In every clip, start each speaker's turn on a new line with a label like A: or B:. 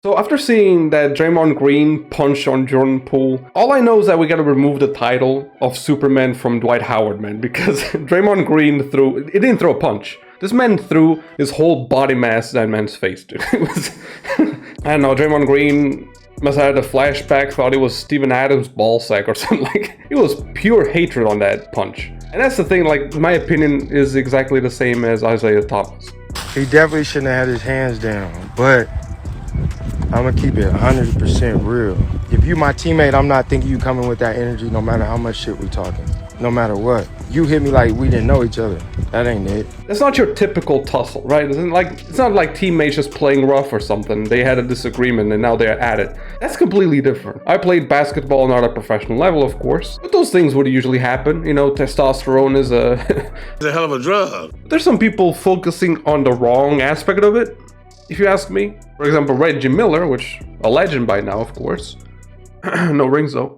A: So after seeing that Draymond Green punch on Jordan Poole, all I know is that we gotta remove the title of Superman from Dwight Howard, man, because Draymond Green it didn't throw a punch. This man threw his whole body mass at that man's face, dude. It was, I don't know, Draymond Green must have had a flashback, thought it was Steven Adams' ballsack or something. Like, it was pure hatred on that punch. And that's the thing, like, my opinion is exactly the same as Isaiah Thomas.
B: He definitely shouldn't have had his hands down, but I'm gonna keep it 100% real. If you my teammate, I'm not thinking you coming with that energy no matter how much shit we talking. No matter what. You hit me like we didn't know each other. That ain't it.
A: It's not your typical tussle, right? It's not like teammates just playing rough or something. They had a disagreement and now they're at it. That's completely different. I played basketball not at a professional level, of course, but those things would usually happen. You know, testosterone is
C: It's a hell of a drug.
A: There's some people focusing on the wrong aspect of it, if you ask me. For example, Reggie Miller, which a legend by now, of course. No rings though.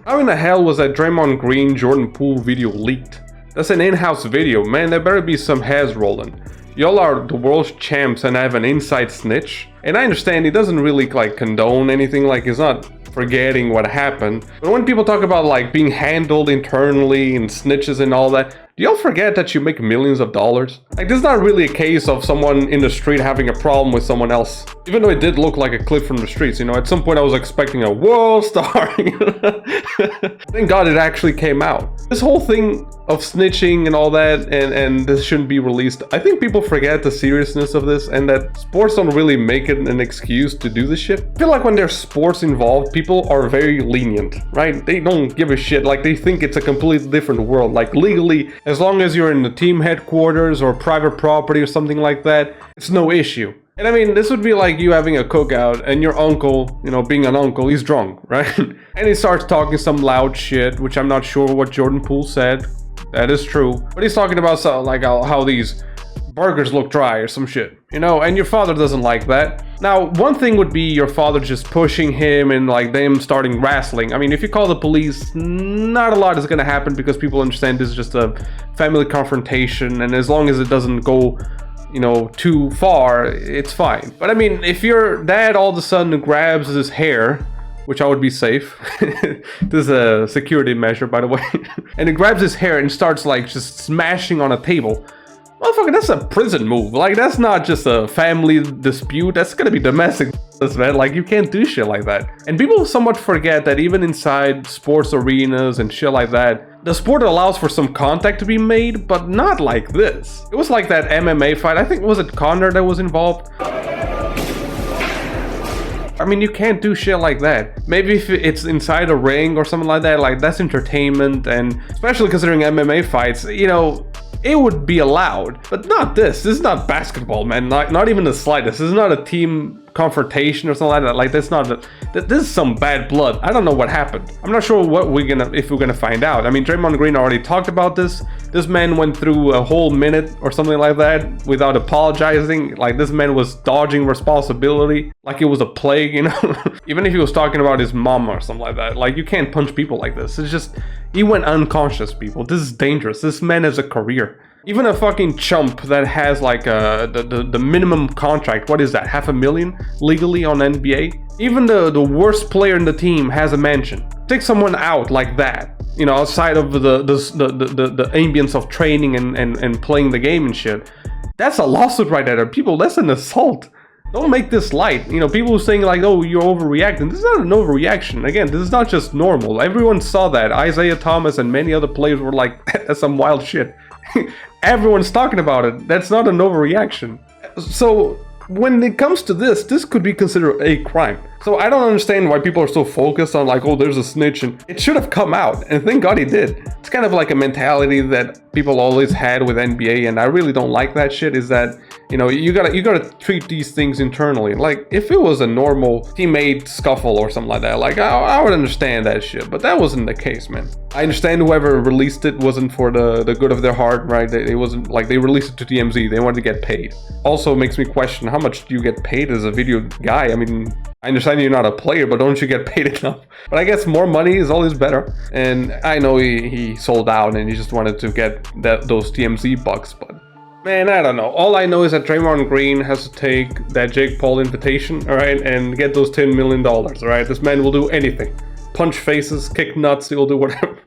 A: How in the hell was that Draymond Green Jordan Poole video leaked? That's an in-house video, man. There better be some heads rolling. Y'all are the world's champs and I have an inside snitch. And I understand he doesn't really like condone anything, like he's not forgetting what happened. But when people talk about like being handled internally and snitches and all that, do y'all forget that you make millions of dollars? Like, this is not really a case of someone in the street having a problem with someone else. Even though it did look like a clip from the streets, you know, at some point I was expecting a world star. Thank God it actually came out. This whole thing of snitching and all that, and this shouldn't be released. I think people forget the seriousness of this and that sports don't really make it an excuse to do this shit. I feel like when there's sports involved, people are very lenient, right? They don't give a shit. Like, they think it's a completely different world. Like, legally, as long as you're in the team headquarters or private property or something like that, it's no issue. And I mean, this would be like you having a cookout and your uncle, you know, being an uncle, he's drunk, right? And he starts talking some loud shit, which I'm not sure what Jordan Poole said. That is true. But he's talking about something like how these burgers look dry or some shit, you know, and your father doesn't like that. Now, one thing would be your father just pushing him and like them starting wrestling. I mean, if you call the police, not a lot is gonna happen because people understand this is just a family confrontation, and as long as it doesn't go, you know, too far, it's fine. But I mean, if your dad all of a sudden grabs his hair, which I would be safe. This is a security measure, by the way. And he grabs his hair and starts like just smashing on a table. Motherfucker, that's a prison move. Like, that's not just a family dispute. That's gonna be domestic, man. Like, you can't do shit like that. And people somewhat forget that even inside sports arenas and shit like that, the sport allows for some contact to be made, but not like this. It was like that MMA fight. I think, was it Connor that was involved? I mean, you can't do shit like that. Maybe if it's inside a ring or something like that, like, that's entertainment, and especially considering MMA fights, you know, it would be allowed. But not this. This is not basketball, man. Not even the slightest. This is not a team confrontation or something like that. Like, that's not this is some bad blood. I don't know what happened. I'm not sure if we're gonna find out. I mean, Draymond Green already talked about this. This man went through a whole minute or something like that without apologizing. Like, this man was dodging responsibility like it was a plague, you know. Even if he was talking about his mom or something like that. Like, you can't punch people like this. It's just, he went unconscious, people. This is dangerous. This man has a career. Even a fucking chump that has like the minimum contract, what is that, $500,000 legally on NBA? Even the worst player in the team has a mansion. Take someone out like that, you know, outside of the ambience of training and playing the game and shit. That's a lawsuit right there. People, that's an assault. Don't make this light. You know, people saying like, oh, you're overreacting. This is not an overreaction. Again, this is not just normal. Everyone saw that. Isaiah Thomas and many other players were like, that's some wild shit. Everyone's talking about it. That's not an overreaction. So when it comes to this could be considered a crime. So I don't understand why people are so focused on like, oh, there's a snitch, and it should have come out, and thank God he did. It's kind of like a mentality that people always had with NBA, and I really don't like that shit, is that, you know, you gotta treat these things internally. Like, if it was a normal teammate scuffle or something like that, like, I would understand that shit, but that wasn't the case, man. I understand whoever released it wasn't for the good of their heart, right? It wasn't like they released it to TMZ. They wanted to get paid. Also makes me question, how much do you get paid as a video guy? I mean, I understand you're not a player, but don't you get paid enough? But I guess more money is always better. And I know he sold out and he just wanted to get those TMZ bucks, but Man, I don't know. All I know is that Draymond Green has to take that Jake Paul invitation, alright, and get those $10 million, alright? This man will do anything. Punch faces, kick nuts, he'll do whatever.